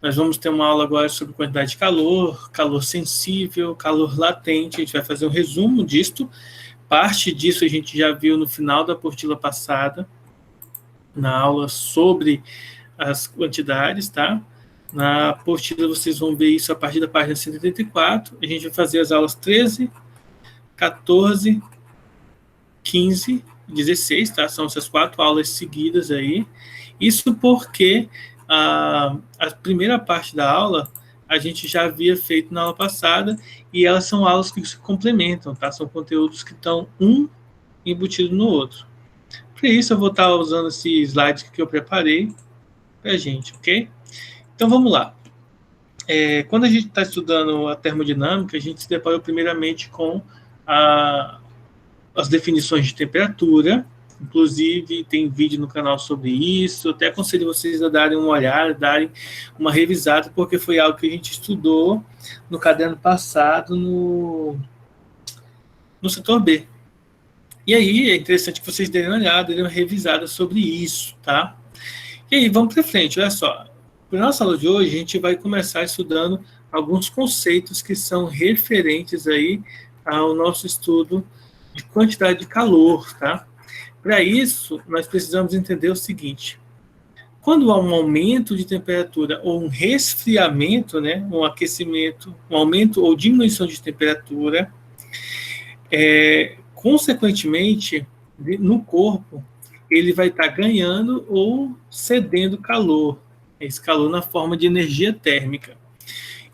Nós vamos ter uma aula agora sobre quantidade de calor, calor sensível, calor latente. A gente vai fazer um resumo disto. Parte disso a gente já viu no final da apostila passada, na aula sobre as quantidades, tá? Na apostila vocês vão ver isso a partir da página 184. A gente vai fazer as aulas 13, 14, 15 e 16, tá? São essas 4 aulas seguidas aí. Isso porque a primeira parte da aula a gente já havia feito na aula passada e elas são aulas que se complementam, tá? São conteúdos que estão um embutido no outro. Para isso eu vou estar usando esse slide que eu preparei para a gente, ok? Então vamos lá. Quando a gente está estudando a termodinâmica, a gente se deparou primeiramente com as definições de temperatura. Inclusive, tem vídeo no canal sobre isso. Eu até aconselho vocês a darem uma olhada, darem uma revisada, porque foi algo que a gente estudou no caderno passado no setor B. E aí, é interessante que vocês derem uma olhada, derem uma revisada sobre isso, tá? E aí, vamos para frente, olha só. Para a nossa aula de hoje, a gente vai começar estudando alguns conceitos que são referentes aí ao nosso estudo de quantidade de calor, tá? Para isso, nós precisamos entender o seguinte: quando há um aumento de temperatura ou um resfriamento, né, um aquecimento, um aumento ou diminuição de temperatura, consequentemente, no corpo, ele vai estar ganhando ou cedendo calor, esse calor na forma de energia térmica.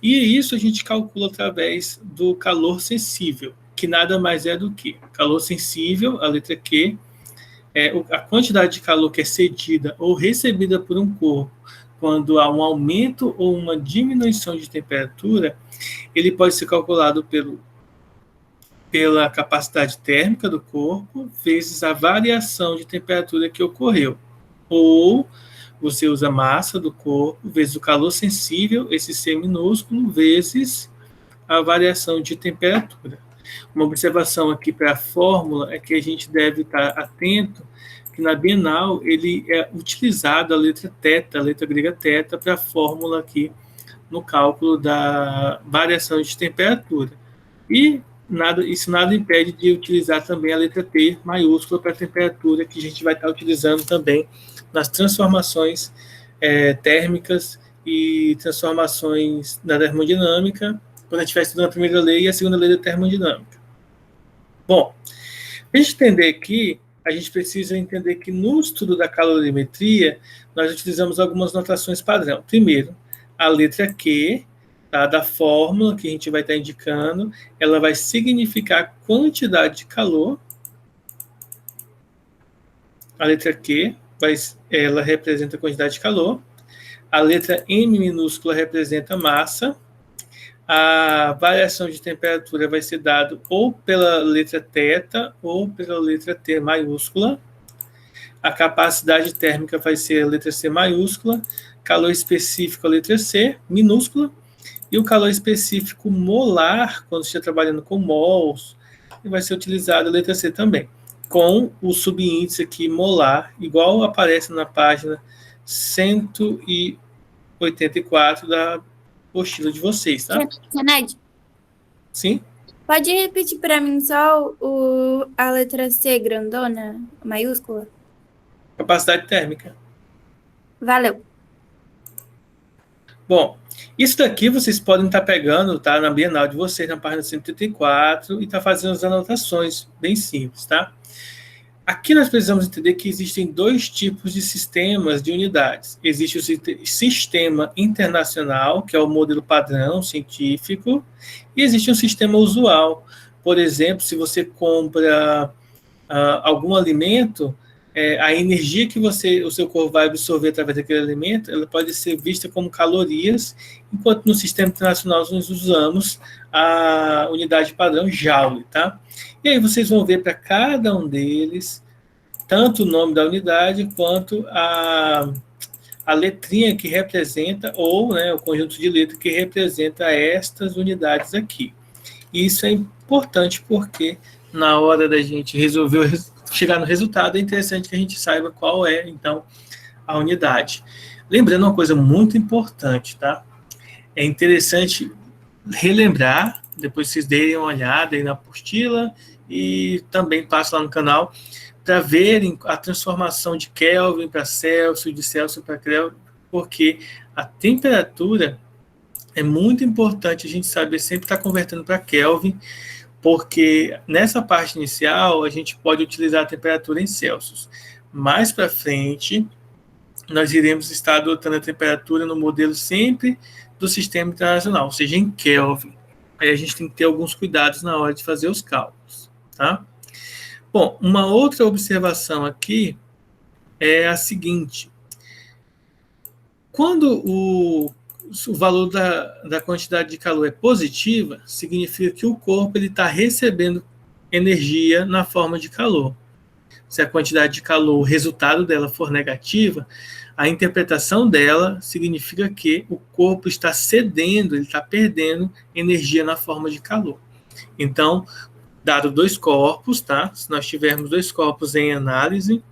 E isso a gente calcula através do calor sensível, que nada mais é do que calor sensível, a letra Q, a quantidade de calor que é cedida ou recebida por um corpo quando há um aumento ou uma diminuição de temperatura, ele pode ser calculado pela capacidade térmica do corpo vezes a variação de temperatura que ocorreu. Ou você usa a massa do corpo vezes o calor sensível, esse C minúsculo, vezes a variação de temperatura. Uma observação aqui para a fórmula é que a gente deve estar atento que na Bienal ele é utilizado a letra θ, a letra grega θ, para a fórmula aqui no cálculo da variação de temperatura. E isso nada impede de utilizar também a letra T maiúscula para a temperatura, que a gente vai estar utilizando também nas transformações térmicas e transformações da termodinâmica, quando a gente vai estudando a primeira lei e a segunda lei da termodinâmica. Bom, para a gente entender aqui, a gente precisa entender que no estudo da calorimetria, nós utilizamos algumas notações padrão. Primeiro, a letra Q, tá, da fórmula que a gente vai estar indicando, ela vai significar quantidade de calor. A letra Q, ela representa a quantidade de calor. A letra M minúscula representa massa. A variação de temperatura vai ser dada ou pela letra θ ou pela letra T maiúscula. A capacidade térmica vai ser a letra C maiúscula. Calor específico, a letra C minúscula. E o calor específico molar, quando estiver trabalhando com mols, vai ser utilizado a letra C também, com o subíndice aqui molar, igual aparece na página 184 da apostila de vocês, tá? Kennedy? Sim? Pode repetir para mim só a letra C grandona, maiúscula? Capacidade térmica. Valeu. Bom, isso daqui vocês podem estar pegando, tá, na Bienal de vocês, na página 184, e tá fazendo as anotações bem simples, tá? Aqui nós precisamos entender que existem 2 tipos de sistemas de unidades. Existe o sistema internacional, que é o modelo padrão científico, e existe um sistema usual. Por exemplo, se você compra algum alimento, a energia que o seu corpo vai absorver através daquele alimento, ela pode ser vista como calorias, enquanto no sistema internacional nós usamos a unidade padrão Joule, tá? E aí vocês vão ver para cada um deles, tanto o nome da unidade, quanto a letrinha que representa, ou, né, o conjunto de letras que representa estas unidades aqui. E isso é importante porque na hora da gente resolver chegar no resultado, é interessante que a gente saiba qual é, então, a unidade. Lembrando uma coisa muito importante, tá? É interessante relembrar, depois vocês deem uma olhada aí na apostila e também passem lá no canal para verem a transformação de Kelvin para Celsius, de Celsius para Kelvin, porque a temperatura é muito importante a gente saber sempre estar convertendo para Kelvin, porque nessa parte inicial a gente pode utilizar a temperatura em Celsius. Mais para frente, nós iremos estar adotando a temperatura no modelo sempre do sistema internacional, ou seja, em Kelvin. Aí a gente tem que ter alguns cuidados na hora de fazer os cálculos, tá? Bom, uma outra observação aqui é a seguinte: quando o valor da quantidade de calor é positiva, significa que o corpo está recebendo energia na forma de calor. Se a quantidade de calor, o resultado dela for negativa, a interpretação dela significa que o corpo está cedendo, ele está perdendo energia na forma de calor. Então, dado dois corpos, tá? Se nós tivermos dois corpos em análise,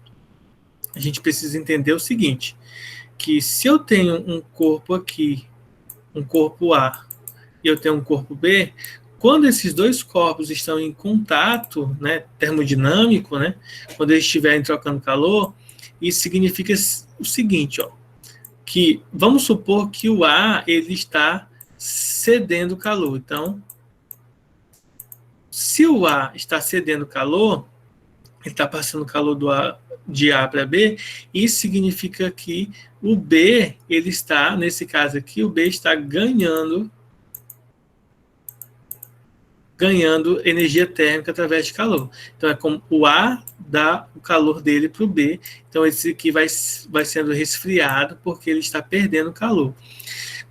a gente precisa entender o seguinte, que se eu tenho um corpo aqui, um corpo A, e eu tenho um corpo B, quando esses dois corpos estão em contato, né, termodinâmico, né, quando eles estiverem trocando calor, isso significa o seguinte, ó, que vamos supor que o A ele está cedendo calor. Então, se o A está cedendo calor, ele está passando calor de A para B, isso significa que o B, ele está, nesse caso aqui, o B está ganhando energia térmica através de calor. Então, é como o A dá o calor dele para o B, então esse aqui vai sendo resfriado porque ele está perdendo calor.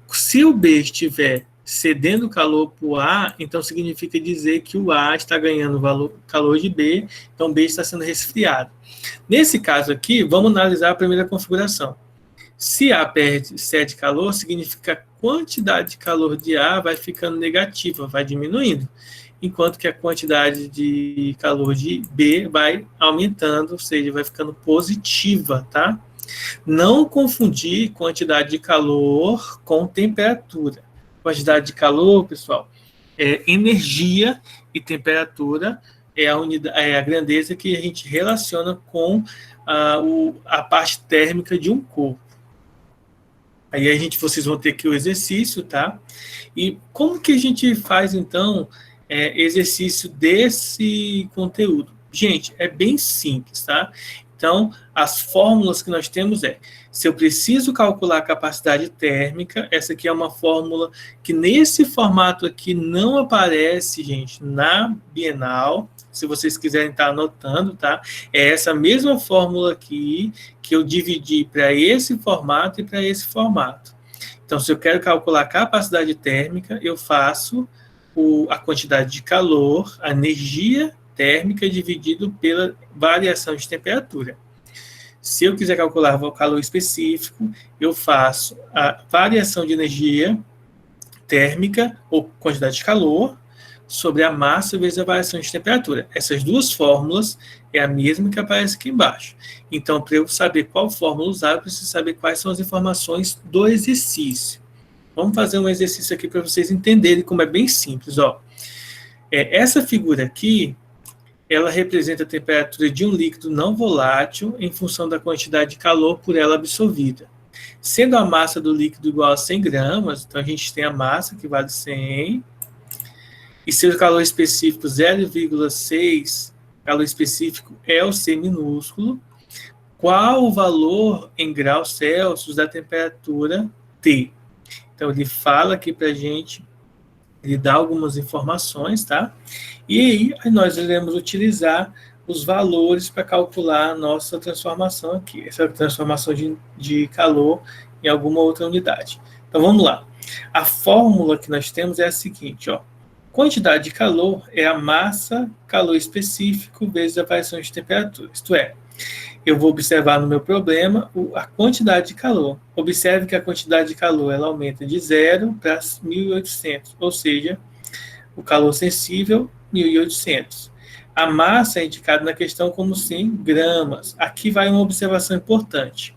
Se o B estiver cedendo calor para o A, então significa dizer que o A está ganhando calor de B, então B está sendo resfriado. Nesse caso aqui, vamos analisar a primeira configuração. Se A cede calor, significa que a quantidade de calor de A vai ficando negativa, vai diminuindo, enquanto que a quantidade de calor de B vai aumentando, ou seja, vai ficando positiva, tá? Não confundir quantidade de calor com temperatura. Quantidade de calor, pessoal, é energia, e temperatura é a grandeza que a gente relaciona com a parte térmica de um corpo. Aí vocês vão ter aqui o exercício, tá? E como que a gente faz, então, exercício desse conteúdo? Gente, é bem simples, tá? Então, as fórmulas que nós temos se eu preciso calcular a capacidade térmica, essa aqui é uma fórmula que nesse formato aqui não aparece, gente, na Bienal. Se vocês quiserem estar anotando, tá? É essa mesma fórmula aqui que eu dividi para esse formato e para esse formato. Então, se eu quero calcular a capacidade térmica, eu faço a quantidade de calor, a energia térmica dividido pela variação de temperatura. Se eu quiser calcular o calor específico, eu faço a variação de energia térmica, ou quantidade de calor, sobre a massa vezes a variação de temperatura. Essas duas fórmulas é a mesma que aparece aqui embaixo. Então, para eu saber qual fórmula usar, eu preciso saber quais são as informações do exercício. Vamos fazer um exercício aqui para vocês entenderem como é bem simples. Ó. Essa figura aqui, ela representa a temperatura de um líquido não volátil em função da quantidade de calor por ela absorvida. Sendo a massa do líquido igual a 100 gramas, então a gente tem a massa que vale 100, e seu calor específico 0,6, calor específico é o C minúsculo, qual o valor em graus Celsius da temperatura T? Então, ele fala aqui para a gente, ele dá algumas informações, tá? E aí nós iremos utilizar os valores para calcular a nossa transformação aqui, essa transformação de calor em alguma outra unidade. Então, vamos lá. A fórmula que nós temos é a seguinte, ó. Quantidade de calor é a massa, calor específico, vezes a variação de temperatura. Isto é, eu vou observar no meu problema a quantidade de calor. Observe que a quantidade de calor ela aumenta de 0 para 1.800, ou seja, o calor sensível, 1.800. A massa é indicada na questão como 100 gramas. Aqui vai uma observação importante.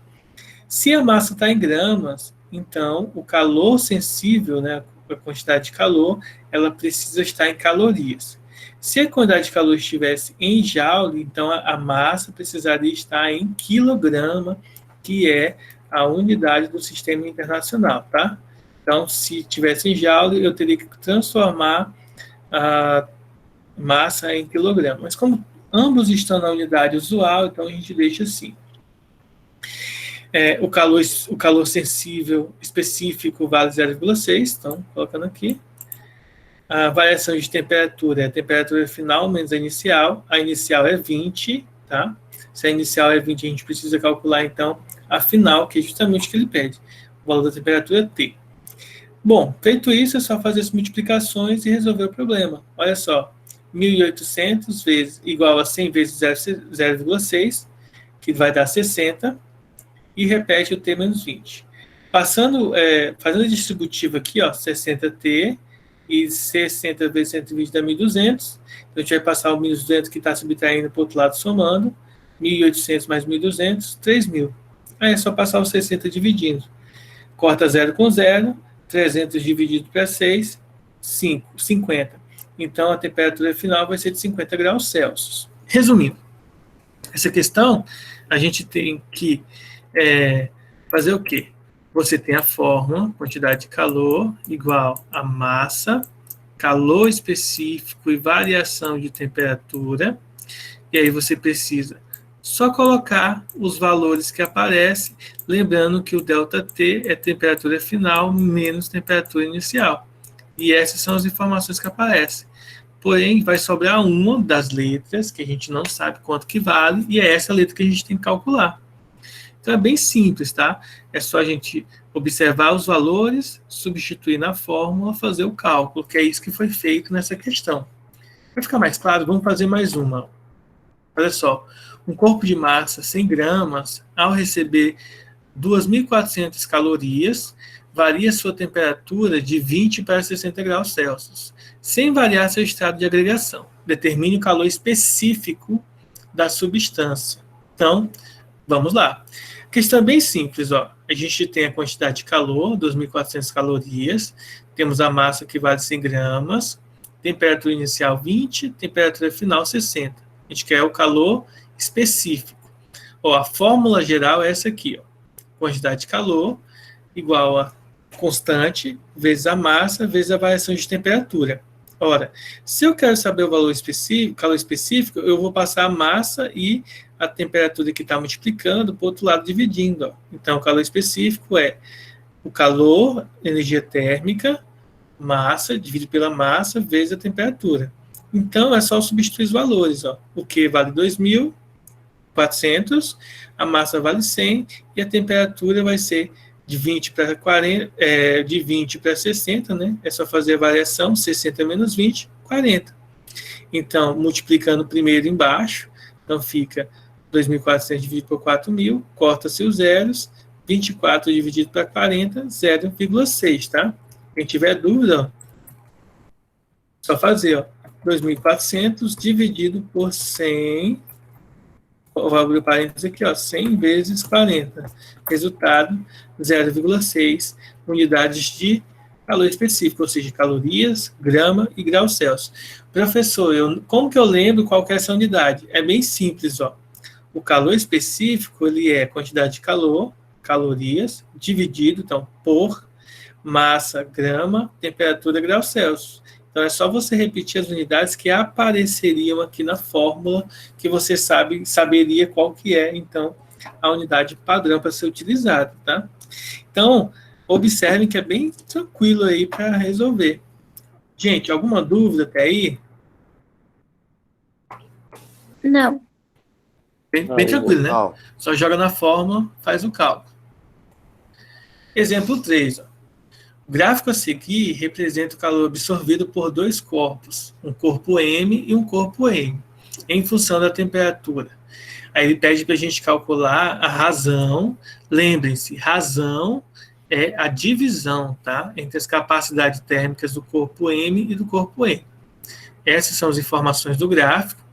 Se a massa está em gramas, então o calor sensível, né, a quantidade de calor, ela precisa estar em calorias. Se a quantidade de calor estivesse em joule, então a massa precisaria estar em quilograma, que é a unidade do sistema internacional, tá? Então, se tivesse em joule, eu teria que transformar a massa em quilograma. Mas como ambos estão na unidade usual, então a gente deixa assim. O calor sensível específico vale 0,6, então, colocando aqui. A variação de temperatura é a temperatura final menos a inicial. A inicial é 20, tá? Se a inicial é 20, a gente precisa calcular, então, a final, que é justamente o que ele pede. O valor da temperatura é T. Bom, feito isso, é só fazer as multiplicações e resolver o problema. Olha só, 1.800 vezes igual a 100 vezes 0,6, que vai dar 60, e repete o T menos 20. Fazendo a distributiva aqui, ó, 60T, e 60 vezes 120 dá 1.200. Então, a gente vai passar o 1.200 que está subtraindo para o outro lado, somando. 1.800 mais 1.200, 3.000. Aí é só passar o 60 dividindo. Corta 0 com 0, 300 dividido para 6, 50. Então, a temperatura final vai ser de 50 graus Celsius. Resumindo, essa questão, a gente tem que fazer o quê? Você tem a fórmula, quantidade de calor igual a massa, calor específico e variação de temperatura. E aí você precisa só colocar os valores que aparecem, lembrando que o ΔT é temperatura final menos temperatura inicial. E essas são as informações que aparecem. Porém, vai sobrar uma das letras, que a gente não sabe quanto que vale, e é essa letra que a gente tem que calcular. Então, é bem simples, tá? É só a gente observar os valores, substituir na fórmula, fazer o cálculo, que é isso que foi feito nessa questão. Para ficar mais claro, vamos fazer mais uma. Olha só, um corpo de massa 100 gramas, ao receber 2.400 calorias, varia sua temperatura de 20 para 60 graus Celsius, sem variar seu estado de agregação. Determine o calor específico da substância. Então, vamos lá. A questão é bem simples, ó. A gente tem a quantidade de calor, 2.400 calorias, temos a massa que vale 100 gramas, temperatura inicial 20, temperatura final 60. A gente quer o calor específico. Ó, a fórmula geral é essa aqui, ó. Quantidade de calor igual a constante vezes a massa vezes a variação de temperatura. Ora, se eu quero saber o valor específico, calor específico, eu vou passar a massa e a temperatura que está multiplicando, para o outro lado dividindo. Ó. Então, o calor específico é o calor, energia térmica, massa, dividido pela massa, vezes a temperatura. Então, é só substituir os valores. Ó. O Q vale 2.400, a massa vale 100 e a temperatura vai ser de 20 para 40, de 20 para 60, né? É só fazer a variação, 60 menos 20, 40. Então, multiplicando primeiro embaixo, então fica 2.400 dividido por 4.000, corta-se os zeros, 24 dividido por 40, 0,6, tá? Quem tiver dúvida, ó, só fazer, ó, 2.400 dividido por 100, vou abrir o parênteses aqui, ó, 100 vezes 40. Resultado, 0,6 unidades de calor específico, ou seja, calorias, grama e graus Celsius. Professor, como que eu lembro qual que é essa unidade? É bem simples, ó. O calor específico, ele é quantidade de calor, calorias, dividido, então, por massa, grama, temperatura, graus Celsius. Então, é só você repetir as unidades que apareceriam aqui na fórmula, que você saberia qual que é, então, a unidade padrão para ser utilizada, tá? Então, observem que é bem tranquilo aí para resolver. Gente, alguma dúvida até aí? Não. Bem tranquilo, né? Só joga na fórmula, faz o cálculo. Exemplo 3, ó. O gráfico a seguir representa o calor absorvido por dois corpos, um corpo M e um corpo N, em função da temperatura. Aí ele pede para a gente calcular a razão. Lembrem-se, razão é a divisão, tá? Entre as capacidades térmicas do corpo M e do corpo N. Essas são as informações do gráfico.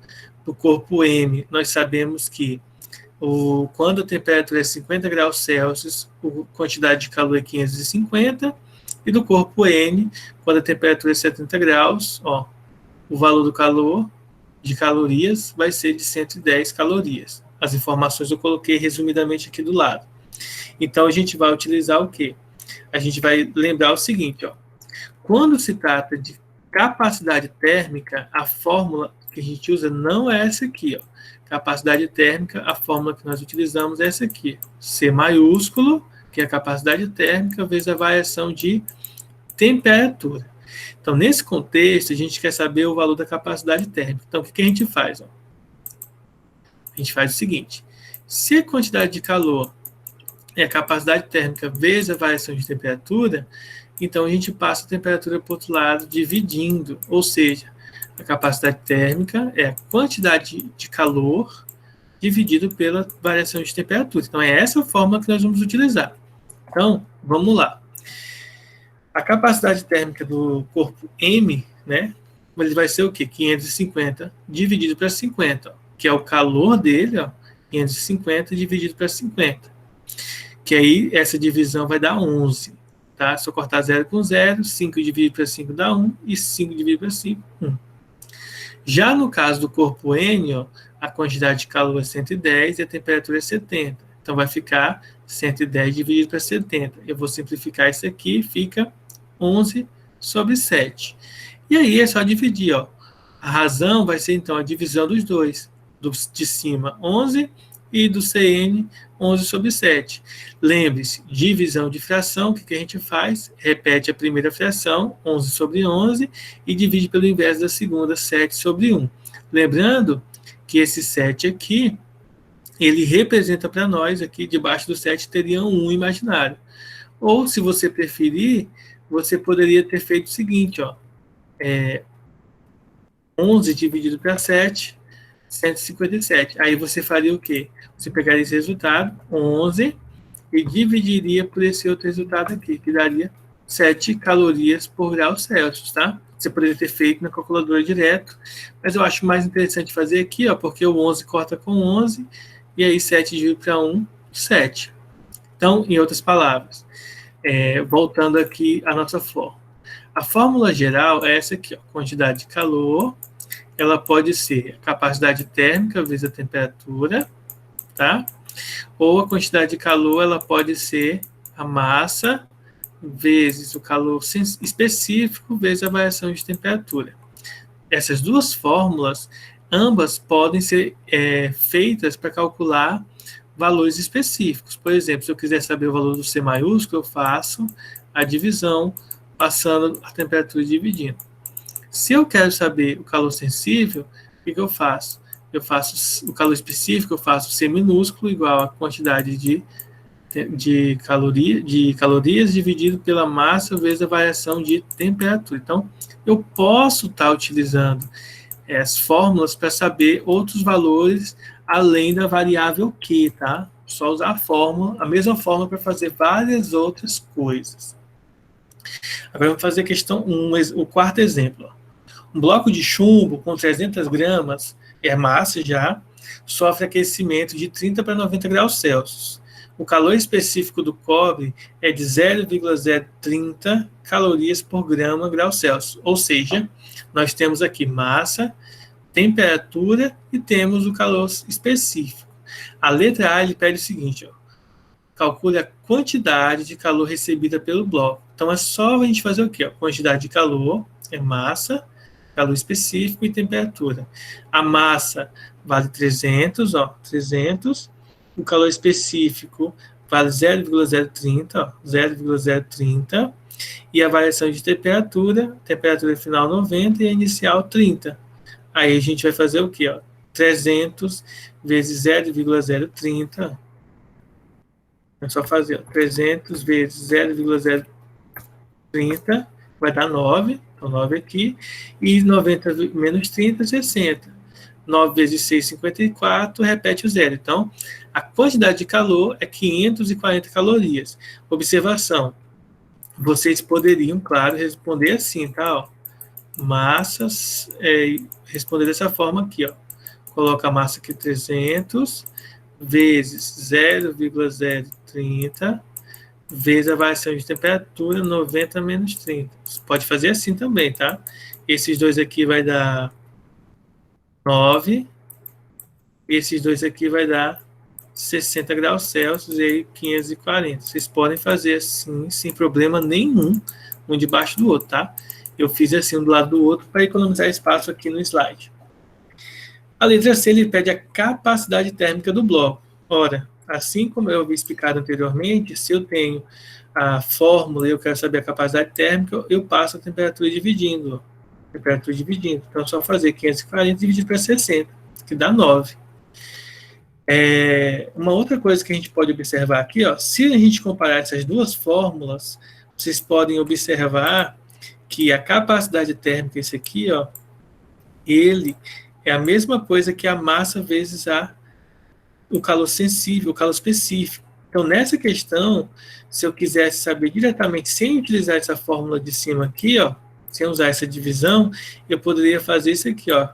Do corpo M, nós sabemos que Quando a temperatura é 50 graus Celsius, a quantidade de calor é 550, e do corpo N, quando a temperatura é 70 graus, o valor do calor de calorias vai ser de 110 calorias. As informações eu coloquei resumidamente aqui do lado. Então, a gente vai utilizar o quê? A gente vai lembrar o seguinte, quando se trata de capacidade térmica, a fórmula que a gente usa não é essa aqui, Capacidade térmica, a fórmula que nós utilizamos é essa aqui, C maiúsculo, que é a capacidade térmica, vezes a variação de temperatura. Então, nesse contexto, a gente quer saber o valor da capacidade térmica. Então, o que a gente faz? A gente faz o seguinte, se a quantidade de calor é a capacidade térmica vezes a variação de temperatura, então a gente passa a temperatura para o outro lado dividindo, ou seja, a capacidade térmica é a quantidade de calor dividido pela variação de temperatura. Então, é essa fórmula que nós vamos utilizar. Então, vamos lá. A capacidade térmica do corpo M, né, ele vai ser o quê? 550 dividido para 50, que é o calor dele, 550 dividido para 50. Que aí, essa divisão vai dar 11. Tá? Se eu cortar 0 com 0, 5 dividido para 5 dá 1, e 5 dividido para 5, 1. Já no caso do corpo N, a quantidade de calor é 110 e a temperatura é 70. Então, vai ficar 110 dividido para 70. Eu vou simplificar isso aqui, fica 11 sobre 7. E aí, é só dividir. A razão vai ser, então, a divisão dos dois. De cima, 11, e do CN, 11 sobre 7. Lembre-se, divisão de fração, o que a gente faz? Repete a primeira fração, 11 sobre 11, e divide pelo inverso da segunda, 7 sobre 1. Lembrando que esse 7 aqui, ele representa para nós, aqui debaixo do 7 teria um 1 imaginário. Ou, se você preferir, você poderia ter feito o seguinte, 11 dividido para 7, 157. Aí você faria o quê? Você pegaria esse resultado, 11, e dividiria por esse outro resultado aqui, que daria 7 calorias por grau Celsius, tá? Você poderia ter feito na calculadora direto, mas eu acho mais interessante fazer aqui, porque o 11 corta com 11, e aí 7 dividido para 1, 7. Então, em outras palavras, voltando aqui à nossa fórmula. A fórmula geral é essa aqui, quantidade de calor, ela pode ser a capacidade térmica vezes a temperatura, tá? Ou a quantidade de calor, ela pode ser a massa vezes o calor específico vezes a variação de temperatura. Essas duas fórmulas, ambas podem ser feitas para calcular valores específicos. Por exemplo, se eu quiser saber o valor do C maiúsculo, eu faço a divisão passando a temperatura e dividindo. Se eu quero saber o calor sensível, o que eu faço? Eu faço o calor específico, eu faço C minúsculo igual a quantidade de calorias dividido pela massa vezes a variação de temperatura. Então, eu posso estar utilizando as fórmulas para saber outros valores além da variável Q, tá? Só usar a mesma fórmula para fazer várias outras coisas. Agora vamos fazer a questão 1, o quarto exemplo. Um bloco de chumbo com 300 gramas, é massa já, sofre aquecimento de 30 para 90 graus Celsius. O calor específico do cobre é de 0,030 calorias por grau Celsius. Ou seja, nós temos aqui massa, temperatura e temos o calor específico. A letra A ele pede o seguinte, calcule a quantidade de calor recebida pelo bloco. Então, é só a gente fazer o quê? Quantidade de calor é massa, calor específico e temperatura. A massa vale 300, 300. O calor específico vale 0,030, e a variação de temperatura final 90 e a inicial 30. Aí a gente vai fazer o quê? 300 vezes 0,030. É só fazer 300 vezes 0,030, vai dar 9. Então, 9 aqui. E 90 menos 30, 60. 9 vezes 6, 54, repete o zero. Então, a quantidade de calor é 540 calorias. Observação. Vocês poderiam, claro, responder assim, tá? Massas, responder dessa forma aqui, Coloca a massa aqui, 300 vezes 0,030 vezes a variação de temperatura 90 menos 30. Você pode fazer assim também, tá? Esses dois aqui vai dar 9. Esses dois aqui vai dar 60 graus Celsius e aí 540. Vocês podem fazer assim, sem problema nenhum, um debaixo do outro, tá? Eu fiz assim um do lado do outro para economizar espaço aqui no slide. A letra C, ele pede a capacidade térmica do bloco. Ora, assim como eu havia explicado anteriormente, se eu tenho a fórmula e eu quero saber a capacidade térmica, eu passo a temperatura dividindo. Temperatura dividindo. Então, é só fazer 540 dividido para 60, que dá 9. Uma outra coisa que a gente pode observar aqui, ó, se a gente comparar essas duas fórmulas, vocês podem observar que a capacidade térmica, esse aqui, ó, ele é a mesma coisa que a massa vezes o calor sensível, o calor específico. Então, nessa questão, se eu quisesse saber diretamente, sem utilizar essa fórmula de cima aqui, ó, sem usar essa divisão, eu poderia fazer isso aqui, ó.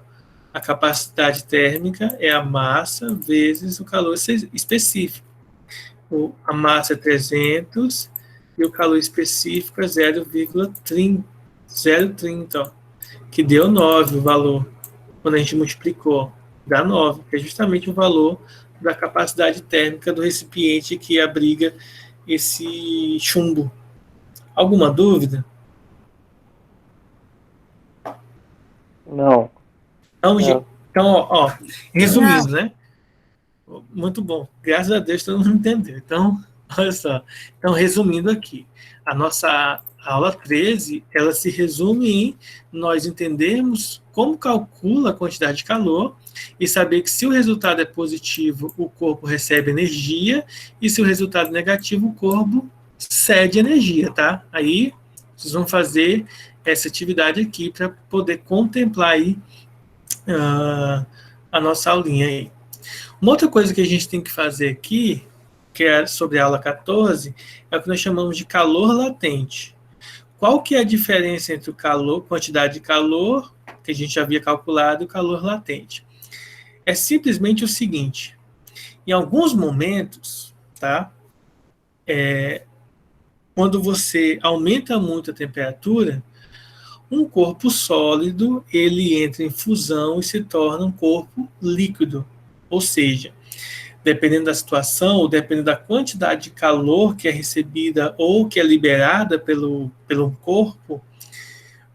A capacidade térmica é a massa vezes o calor específico. A massa é 300 e o calor específico é 0,30, ó, que deu 9 o valor. Quando a gente multiplicou, dá 9, que é justamente o valor da capacidade térmica do recipiente que abriga esse chumbo. Alguma dúvida? Não. Então, ó, resumindo, né? Muito bom. Graças a Deus todo mundo entendeu. Então, olha só. Então, resumindo aqui, a nossa aula 13, ela se resume em nós entendermos como calcula a quantidade de calor e saber que se o resultado é positivo, o corpo recebe energia, e se o resultado é negativo, o corpo cede energia, tá? Aí, vocês vão fazer essa atividade aqui para poder contemplar aí a nossa aulinha aí. Uma outra coisa que a gente tem que fazer aqui, que é sobre a aula 14, é o que nós chamamos de calor latente. Qual que é a diferença entre o calor, quantidade de calor, que a gente já havia calculado, e o calor latente? É simplesmente o seguinte, em alguns momentos, tá? Quando você aumenta muito a temperatura, um corpo sólido, ele entra em fusão e se torna um corpo líquido. Ou seja, dependendo da situação, ou dependendo da quantidade de calor que é recebida ou que é liberada pelo corpo,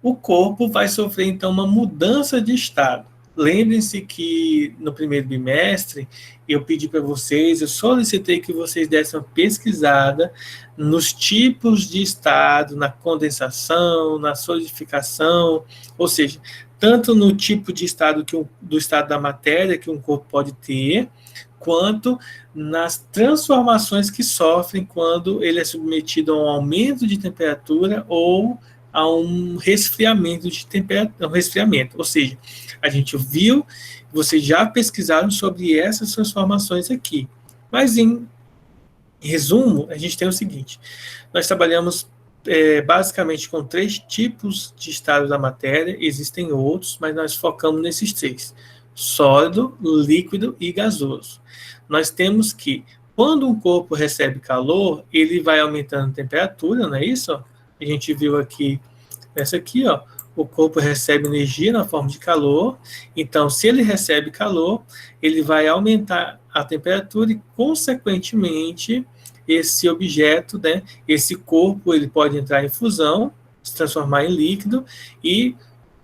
o corpo vai sofrer, então, uma mudança de estado. Lembrem-se que no primeiro bimestre, eu pedi para vocês, eu solicitei que vocês dessem uma pesquisada nos tipos de estado, na condensação, na solidificação, ou seja, tanto no tipo de estado do estado da matéria que um corpo pode ter, quanto nas transformações que sofrem quando ele é submetido a um aumento de temperatura ou a um resfriamento de temperatura, ou seja, a gente viu, vocês já pesquisaram sobre essas transformações aqui. Mas, em resumo, a gente tem o seguinte, nós trabalhamos basicamente com 3 tipos de estado da matéria, existem outros, mas nós focamos nesses 3, sólido, líquido e gasoso. Nós temos que, quando um corpo recebe calor, ele vai aumentando a temperatura, não é isso? A gente viu aqui, essa aqui, ó, o corpo recebe energia na forma de calor, então, se ele recebe calor, ele vai aumentar a temperatura e, consequentemente, esse objeto, né, esse corpo, ele pode entrar em fusão, se transformar em líquido e,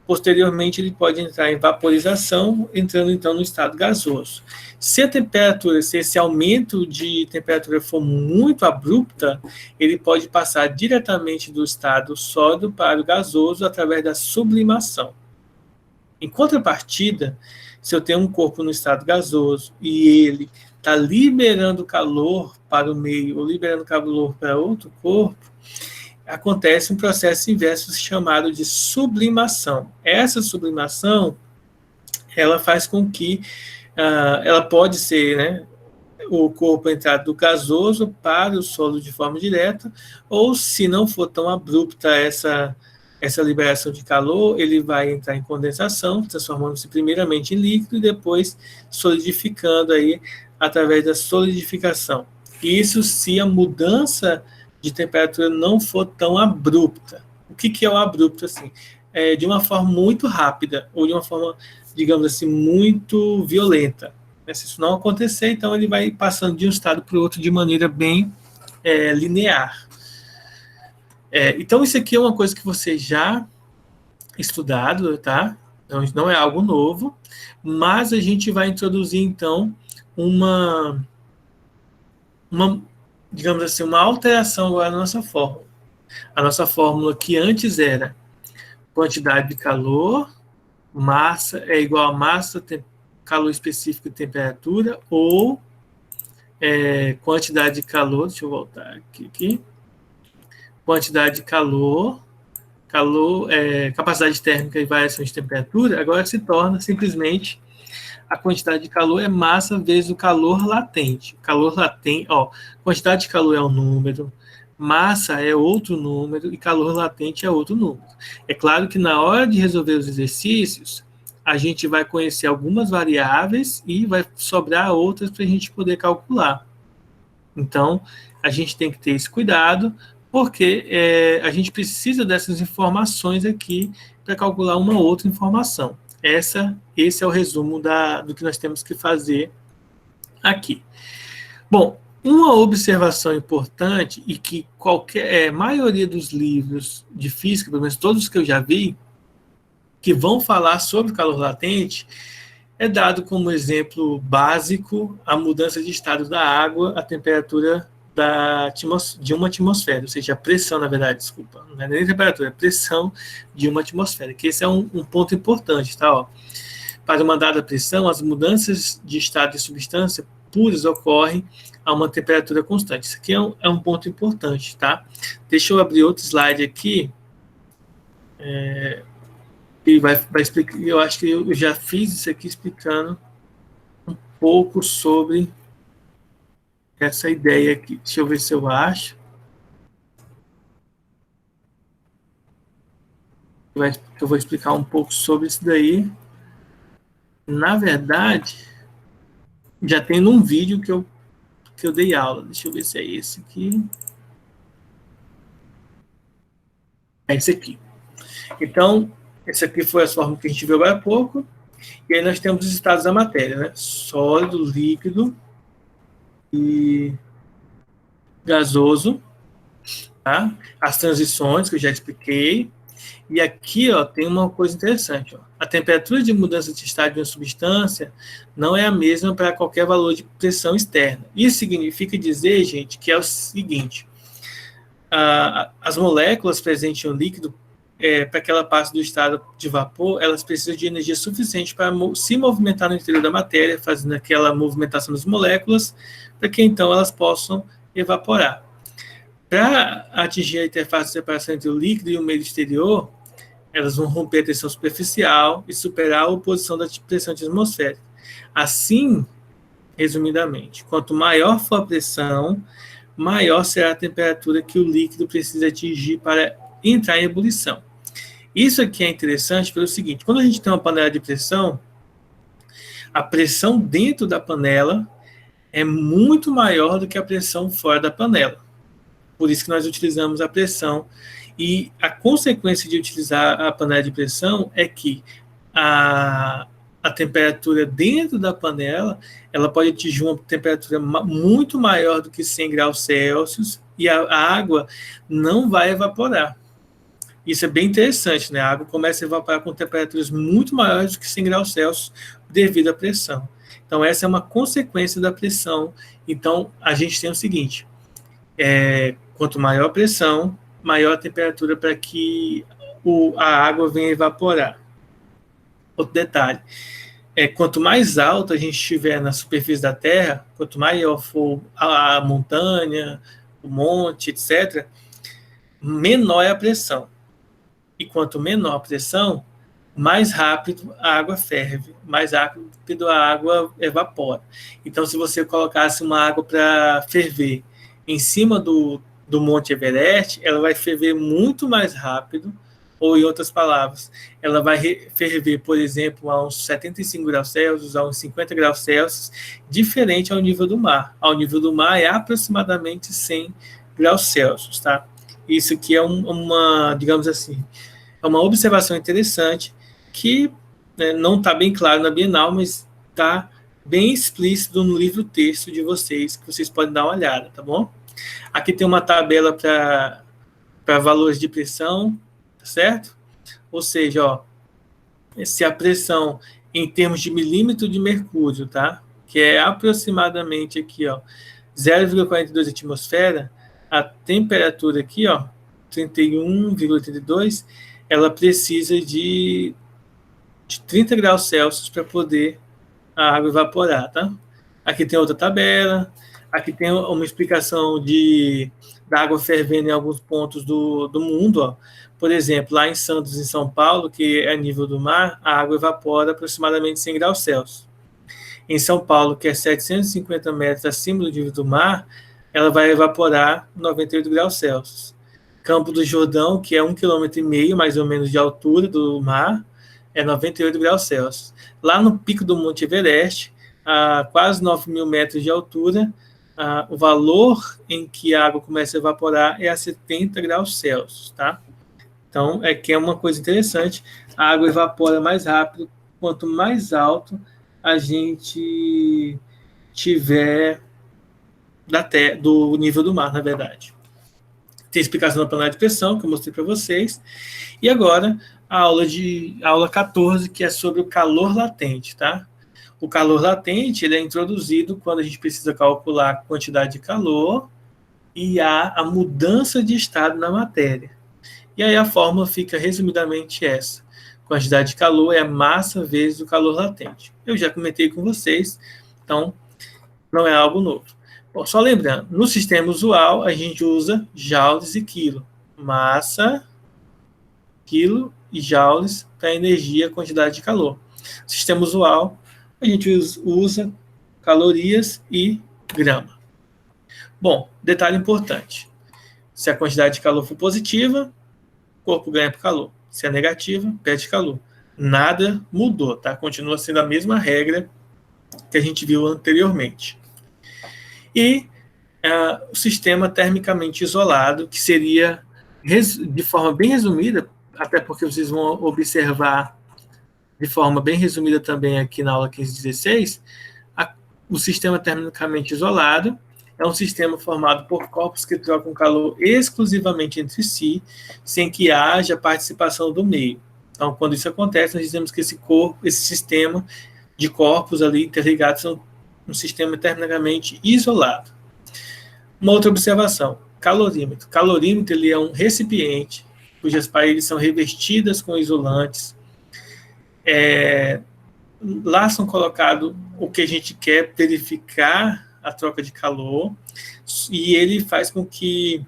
posteriormente, ele pode entrar em vaporização, entrando, então, no estado gasoso. Se a temperatura, se esse aumento de temperatura for muito abrupta, ele pode passar diretamente do estado sólido para o gasoso através da sublimação. Em contrapartida, se eu tenho um corpo no estado gasoso e ele está liberando calor para o meio ou liberando calor para outro corpo, acontece um processo inverso chamado de sublimação. Essa sublimação, ela faz com que ela pode ser, né, o corpo entrar do gasoso para o sólido de forma direta, ou se não for tão abrupta essa liberação de calor, ele vai entrar em condensação, transformando-se primeiramente em líquido e depois solidificando aí através da solidificação. Isso se a mudança de temperatura não for tão abrupta. O que é o abrupto assim? É de uma forma muito rápida ou de uma forma, digamos assim, muito violenta. Se isso não acontecer, então ele vai passando de um estado para o outro de maneira bem linear. Então isso aqui é uma coisa que você já estudado, tá? Então, não é algo novo, mas a gente vai introduzir, então, uma digamos assim, uma alteração agora na nossa fórmula. A nossa fórmula que antes era quantidade de calor, massa é igual a massa, calor específico e temperatura, ou quantidade de calor, deixa eu voltar aqui, quantidade de calor, capacidade térmica e variação de temperatura, agora se torna simplesmente a quantidade de calor é massa vezes o calor latente. Calor latente, quantidade de calor é um número, massa é outro número e calor latente é outro número. É claro que na hora de resolver os exercícios, a gente vai conhecer algumas variáveis e vai sobrar outras para a gente poder calcular. Então, a gente tem que ter esse cuidado, porque a gente precisa dessas informações aqui para calcular uma outra informação. Esse é o resumo do que nós temos que fazer aqui. Bom, uma observação importante e que maioria dos livros de física, pelo menos todos que eu já vi, que vão falar sobre o calor latente, é dado como exemplo básico a mudança de estado da água, a temperatura de uma atmosfera, ou seja, a pressão, na verdade, desculpa, não é nem temperatura, é pressão de uma atmosfera, que esse é um ponto importante, tá? Para uma dada pressão, as mudanças de estado de substância puras ocorrem a uma temperatura constante. Isso aqui é um ponto importante, tá? Deixa eu abrir outro slide aqui, e vai explicar, eu acho que eu já fiz isso aqui explicando um pouco sobre essa ideia aqui. Deixa eu ver se eu acho. Eu vou explicar um pouco sobre isso daí. Na verdade, já tem num vídeo que eu dei aula. Deixa eu ver se é esse aqui. É esse aqui. Então, esse aqui foi as fórmulas que a gente viu agora há pouco. E aí nós temos os estados da matéria, né? Sólido, líquido e gasoso, tá? As transições que eu já expliquei. E aqui, tem uma coisa interessante. A temperatura de mudança de estado de uma substância não é a mesma para qualquer valor de pressão externa. Isso significa dizer, gente, que é o seguinte: as moléculas presentes no líquido, para que ela passe do estado de vapor, elas precisam de energia suficiente para se movimentar no interior da matéria, fazendo aquela movimentação das moléculas, para que então elas possam evaporar. Para atingir a interface de separação entre o líquido e o meio exterior, elas vão romper a tensão superficial e superar a oposição da pressão atmosférica. Assim, resumidamente, quanto maior for a pressão, maior será a temperatura que o líquido precisa atingir para entrar em ebulição. Isso aqui é interessante pelo seguinte: quando a gente tem uma panela de pressão, a pressão dentro da panela é muito maior do que a pressão fora da panela. Por isso que nós utilizamos a pressão. E a consequência de utilizar a panela de pressão é que a temperatura dentro da panela, ela pode atingir uma temperatura muito maior do que 100 graus Celsius e a água não vai evaporar. Isso é bem interessante, né? A água começa a evaporar com temperaturas muito maiores do que 100 graus Celsius devido à pressão. Então, essa é uma consequência da pressão. Então, a gente tem o seguinte: quanto maior a pressão, maior a temperatura para que a água venha evaporar. Outro detalhe: quanto mais alto a gente estiver na superfície da Terra, quanto maior for a montanha, o monte, etc., menor é a pressão. E quanto menor a pressão, mais rápido a água ferve, mais rápido a água evapora. Então, se você colocasse uma água para ferver em cima do Monte Everest, ela vai ferver muito mais rápido Ou, em outras palavras, ela vai ferver, por exemplo, a uns 75 graus Celsius, a uns 50 graus Celsius, diferente ao nível do mar. Ao nível do mar é aproximadamente 100 graus Celsius, tá? Isso aqui é uma, digamos assim, é uma observação interessante que, né, não está bem claro na Bienal, mas está bem explícito no livro-texto de vocês, que vocês podem dar uma olhada, tá bom? Aqui tem uma tabela para valores de pressão, tá certo? Ou seja, ó, se a pressão em termos de milímetro de mercúrio, tá? Que é aproximadamente aqui, ó, 0,42 atmosfera, a temperatura aqui, ó, 31,32, ela precisa de 30 graus Celsius para poder a água evaporar, tá? Aqui tem outra tabela, aqui tem uma explicação da água fervendo em alguns pontos do mundo, ó. Por exemplo, lá em Santos, em São Paulo, que é a nível do mar, a água evapora aproximadamente 100 graus Celsius. Em São Paulo, que é 750 metros acima do nível do mar, ela vai evaporar 98 graus Celsius. Campo do Jordão, que é 1,5 km mais ou menos de altura do mar, é 98 graus Celsius. Lá no pico do Monte Everest, a quase 9.000 metros de altura, o valor em que a água começa a evaporar é a 70 graus Celsius, tá? Então, é uma coisa interessante, a água evapora mais rápido, quanto mais alto a gente tiver do nível do mar, na verdade. Tem explicação da panela de pressão, que eu mostrei para vocês. E agora, a aula 14, que é sobre o calor latente, tá? O calor latente, ele é introduzido quando a gente precisa calcular a quantidade de calor e a mudança de estado na matéria. E aí a fórmula fica resumidamente essa. Quantidade de calor é a massa vezes o calor latente. Eu já comentei com vocês, então não é algo novo. Bom, só lembrando, no sistema usual a gente usa joules e quilo. Massa, quilo e joules para energia, quantidade de calor. No sistema usual a gente usa calorias e grama. Bom, detalhe importante. Se a quantidade de calor for positiva, o corpo ganha por calor. Se é negativa, perde calor. Nada mudou, tá? Continua sendo a mesma regra que a gente viu anteriormente. E o sistema termicamente isolado, que seria, de forma bem resumida, até porque vocês vão observar de forma bem resumida também aqui na aula 15/16, o sistema termicamente isolado é um sistema formado por corpos que trocam calor exclusivamente entre si, sem que haja participação do meio. Então, quando isso acontece, nós dizemos que esse sistema de corpos ali interligados são um sistema termicamente isolado. Uma outra observação, calorímetro. Calorímetro, ele é um recipiente cujas paredes são revestidas com isolantes. Lá são colocados o que a gente quer verificar a troca de calor, e ele faz com que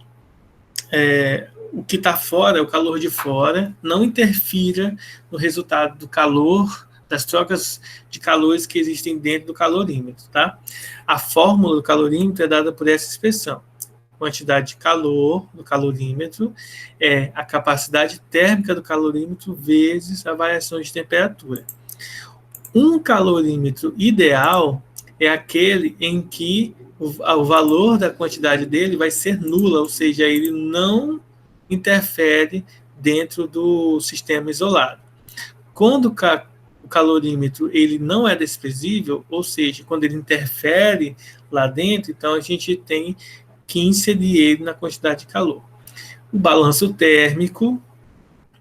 o que está fora, o calor de fora, não interfira no resultado do calor, das trocas de calores que existem dentro do calorímetro, tá? A fórmula do calorímetro é dada por essa expressão. Quantidade de calor do calorímetro é a capacidade térmica do calorímetro vezes a variação de temperatura. Um calorímetro ideal é aquele em que o valor da quantidade dele vai ser nula, ou seja, ele não interfere dentro do sistema isolado. Quando o calorímetro ele não é desprezível, ou seja, quando ele interfere lá dentro, então a gente tem que inserir ele na quantidade de calor. O balanço térmico,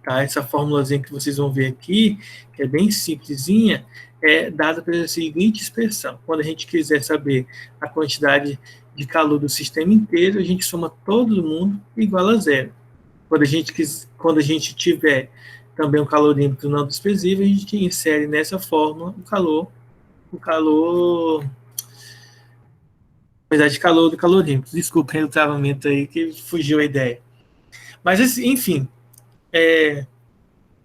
tá? Essa formulazinha que vocês vão ver aqui, que é bem simplesinha, é dada pela seguinte expressão. Quando a gente quiser saber a quantidade de calor do sistema inteiro, a gente soma todo mundo igual a zero. Quando a gente tiver também um calorímetro não desprezível, a gente insere nessa fórmula a quantidade de calor do calorímetro. Desculpem o travamento aí, que fugiu a ideia. Mas, enfim,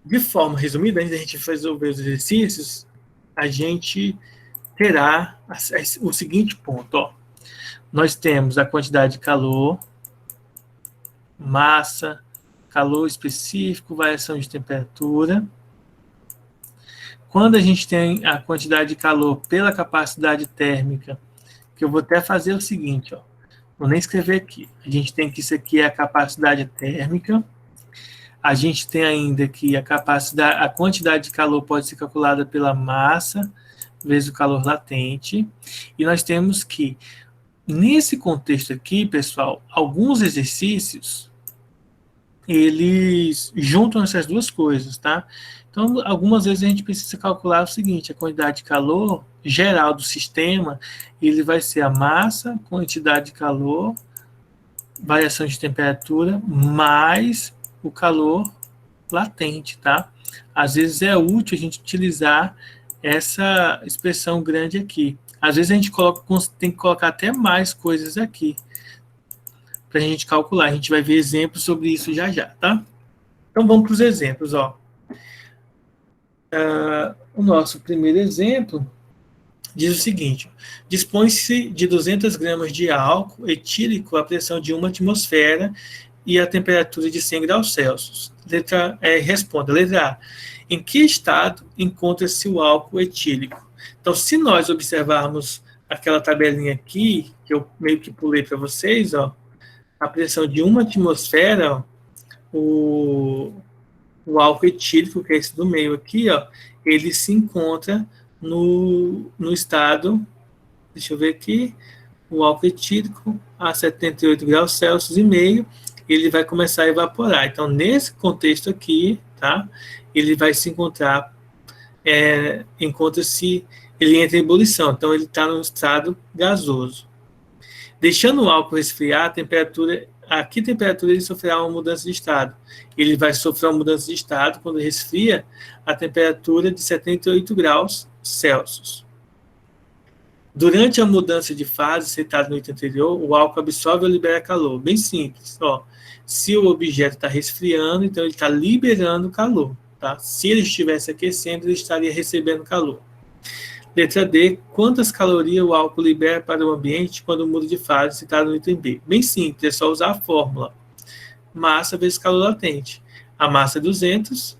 de forma resumida, antes da gente resolver os exercícios, a gente terá o seguinte ponto, ó. Nós temos a quantidade de calor, massa, calor específico, variação de temperatura. Quando a gente tem a quantidade de calor pela capacidade térmica, que eu vou até fazer o seguinte, ó, vou nem escrever aqui. A gente tem que isso aqui é a capacidade térmica. A gente tem ainda que a quantidade de calor pode ser calculada pela massa vezes o calor latente. E nós temos que, nesse contexto aqui, pessoal, alguns exercícios, eles juntam essas duas coisas, tá? Então, algumas vezes a gente precisa calcular o seguinte, a quantidade de calor geral do sistema, ele vai ser a massa, quantidade de calor, variação de temperatura, mais o calor latente, tá? Às vezes é útil a gente utilizar essa expressão grande aqui. Às vezes a gente tem que colocar até mais coisas aqui para a gente calcular. A gente vai ver exemplos sobre isso já já, tá? Então vamos para os exemplos, ó. O nosso primeiro exemplo diz o seguinte: dispõe-se de 200 gramas de álcool etílico à pressão de 1 atmosfera e a temperatura de 100 graus Celsius. Responda, letra A. Em que estado encontra-se o álcool etílico? Então, se nós observarmos aquela tabelinha aqui, que eu meio que pulei para vocês, ó, a pressão de 1 atmosfera, ó, o álcool etílico, que é esse do meio aqui, ó, ele se encontra no estado, deixa eu ver aqui, o álcool etílico a 78 graus Celsius e meio, ele vai começar a evaporar. Então, nesse contexto aqui, tá, ele vai se encontrar, ele entra em ebulição, então ele está no estado gasoso. Deixando o álcool resfriar, a que temperatura ele sofrerá uma mudança de estado? Ele vai sofrer uma mudança de estado quando resfria a temperatura de 78 graus Celsius. Durante a mudança de fase, citado no item anterior, o álcool absorve ou libera calor. Bem simples. Ó, se o objeto está resfriando, então ele está liberando calor. Tá? Se ele estivesse aquecendo, ele estaria recebendo calor. Letra D. Quantas calorias o álcool libera para o ambiente quando muda de fase, citado no item B? Bem simples, é só usar a fórmula. Massa vezes calor latente. A massa é 200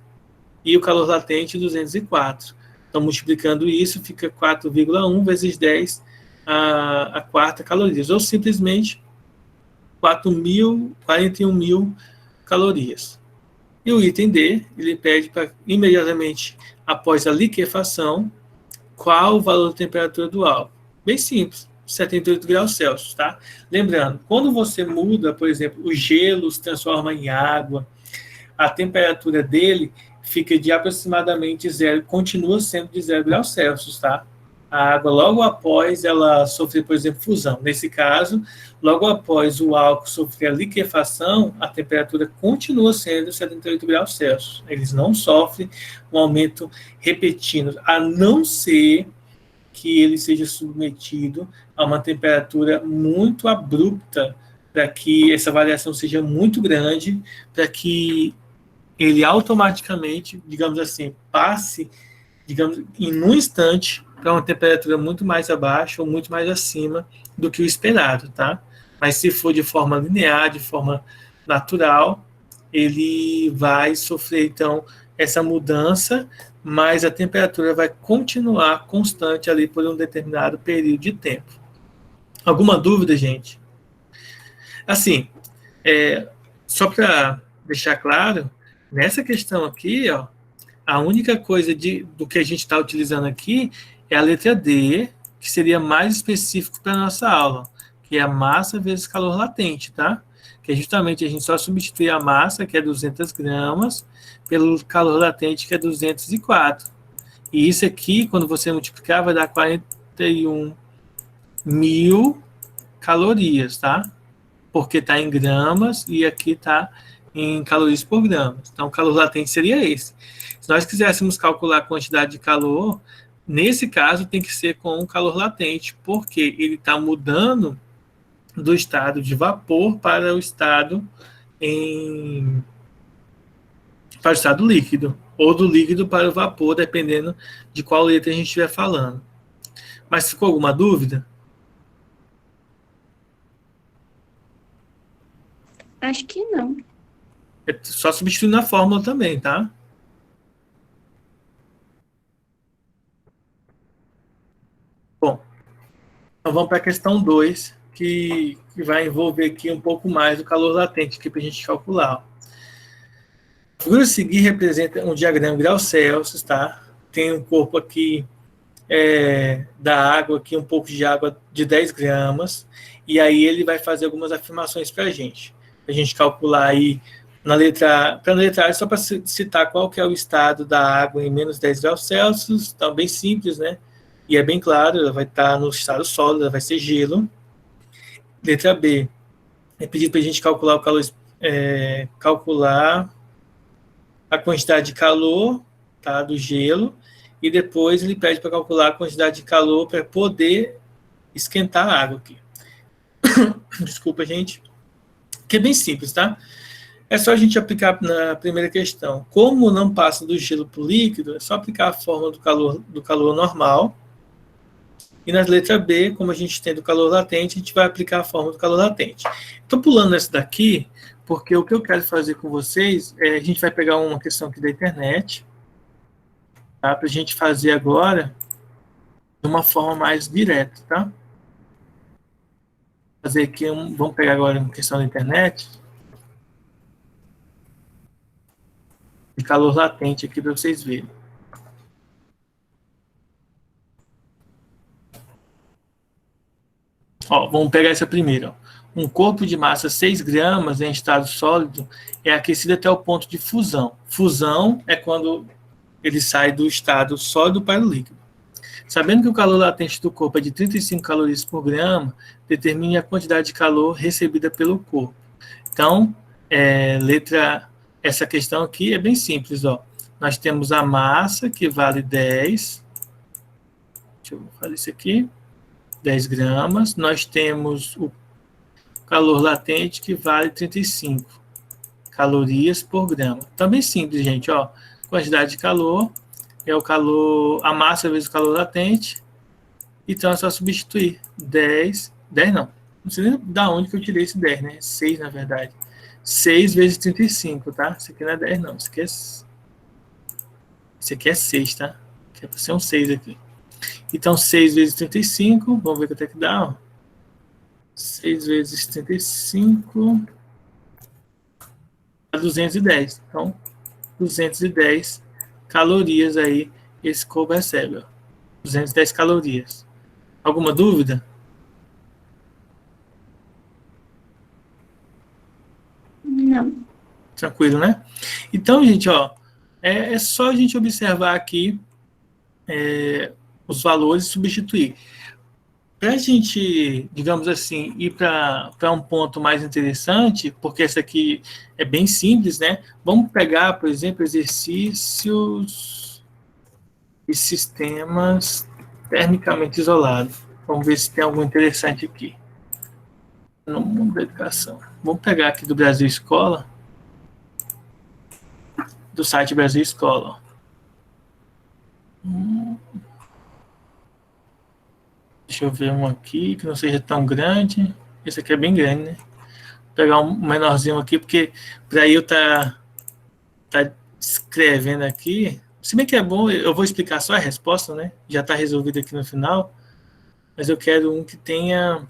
e o calor latente 204. Então, multiplicando isso, fica 4,1 vezes 10 a quarta calorias. Ou simplesmente 41 mil calorias. E o item D, ele pede para imediatamente, após a liquefação, qual o valor da temperatura do álcool? Bem simples, 78 graus Celsius, tá? Lembrando, quando você muda, por exemplo, o gelo se transforma em água, a temperatura dele fica de aproximadamente 0, continua sendo de 0 graus Celsius, tá? A água, logo após ela sofrer, por exemplo, fusão. Nesse caso, logo após o álcool sofrer a liquefação, a temperatura continua sendo 78 graus Celsius. Eles não sofrem um aumento repetido, a não ser que ele seja submetido a uma temperatura muito abrupta, para que essa variação seja muito grande, para que ele automaticamente, digamos assim, passe, digamos, em um instante, para uma temperatura muito mais abaixo ou muito mais acima do que o esperado, tá? Mas se for de forma linear, de forma natural, ele vai sofrer, então, essa mudança, mas a temperatura vai continuar constante ali por um determinado período de tempo. Alguma dúvida, gente? Assim, só para deixar claro, nessa questão aqui, ó, a única coisa do que a gente está utilizando aqui é a letra D, que seria mais específico para a nossa aula, que é a massa vezes calor latente, tá? Que é justamente a gente só substitui a massa, que é 200 gramas, pelo calor latente, que é 204. E isso aqui, quando você multiplicar, vai dar 41 mil calorias, tá? Porque está em gramas e aqui está em calorias por gramas. Então, o calor latente seria esse. Se nós quiséssemos calcular a quantidade de calor, nesse caso tem que ser com o calor latente, porque ele está mudando do estado de vapor para o estado líquido, ou do líquido para o vapor, dependendo de qual letra a gente estiver falando. Mas ficou alguma dúvida? Acho que não. É só substituir na fórmula também, tá? Bom, então vamos para a questão 2, que vai envolver aqui um pouco mais o calor latente aqui para a gente calcular. A figura a seguir representa um diagrama graus Celsius, tá? Tem um corpo aqui da água, aqui um pouco de água de 10 gramas, e aí ele vai fazer algumas afirmações para a gente calcular aí para a letra A, só para citar qual que é o estado da água em menos 10 graus Celsius, então bem simples, né? E é bem claro, ela vai estar no estado sólido, ela vai ser gelo. Letra B, é pedido para a gente calcular o calor, calcular a quantidade de calor, tá, do gelo, e depois ele pede para calcular a quantidade de calor para poder esquentar a água aqui. Desculpa, gente. Que é bem simples, tá? É só a gente aplicar na primeira questão. Como não passa do gelo para o líquido, é só aplicar a fórmula do calor normal. E na letra B, como a gente tem do calor latente, a gente vai aplicar a fórmula do calor latente. Estou pulando essa daqui, porque o que eu quero fazer com vocês é a gente vai pegar uma questão aqui da internet, tá? Para a gente fazer agora de uma forma mais direta, tá? Fazer aqui vamos pegar agora uma questão da internet de calor latente aqui para vocês verem. Ó, vamos pegar essa primeira. Ó. Um corpo de massa 6 gramas em estado sólido é aquecido até o ponto de fusão. Fusão é quando ele sai do estado sólido para o líquido. Sabendo que o calor latente do corpo é de 35 calorias por grama, determine a quantidade de calor recebida pelo corpo. Então, essa questão aqui é bem simples. Ó. Nós temos a massa, que vale 10. Deixa eu fazer isso aqui. 10 gramas. Nós temos o calor latente, que vale 35 calorias por grama. Então, bem simples, gente. Ó. Quantidade de calor é o calor, a massa vezes o calor latente. Então, é só substituir 10 não. Não sei nem da onde que eu tirei esse 10, né? 6, na verdade. 6 vezes 35, tá? Isso aqui não é 10, não. Isso aqui é 6, tá? Que é para ser um 6 aqui. Então, 6 vezes 35, vamos ver quanto é que dá, ó. 6 vezes 35 dá 210. Então, 210 calorias aí esse corpo recebe, ó. 210 calorias. Alguma dúvida? Não. Tranquilo, né? Então, gente, ó, é só a gente observar aqui os valores e substituir. Para a gente, digamos assim, ir para um ponto mais interessante, porque essa aqui é bem simples, né? Vamos pegar, por exemplo, exercícios e sistemas termicamente isolados. Vamos ver se tem algo interessante aqui. No mundo da educação. Vamos pegar aqui do Brasil Escola, do site Brasil Escola. Deixa eu ver um aqui que não seja tão grande. Esse aqui é bem grande, né? Vou pegar um menorzinho aqui, porque para eu tá escrevendo aqui. Se bem que é bom, eu vou explicar só a resposta, né? Já está resolvido aqui no final. Mas eu quero um que tenha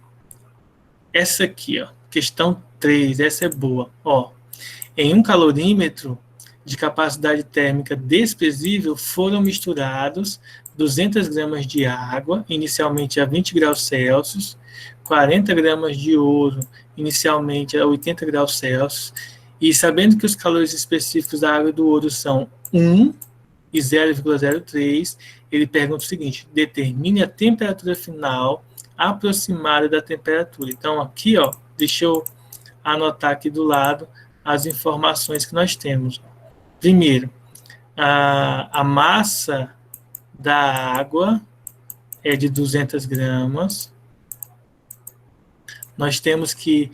essa aqui, ó. Questão 3, essa é boa. Ó, em um calorímetro de capacidade térmica desprezível foram misturados 200 gramas de água, inicialmente a 20 graus Celsius, 40 gramas de ouro, inicialmente a 80 graus Celsius, e sabendo que os calores específicos da água e do ouro são 1 e 0,03, ele pergunta o seguinte: determine a temperatura final aproximada da temperatura. Então, aqui, ó, deixa eu anotar aqui do lado as informações que nós temos. Primeiro, a massa da água é de 200 gramas. Nós temos que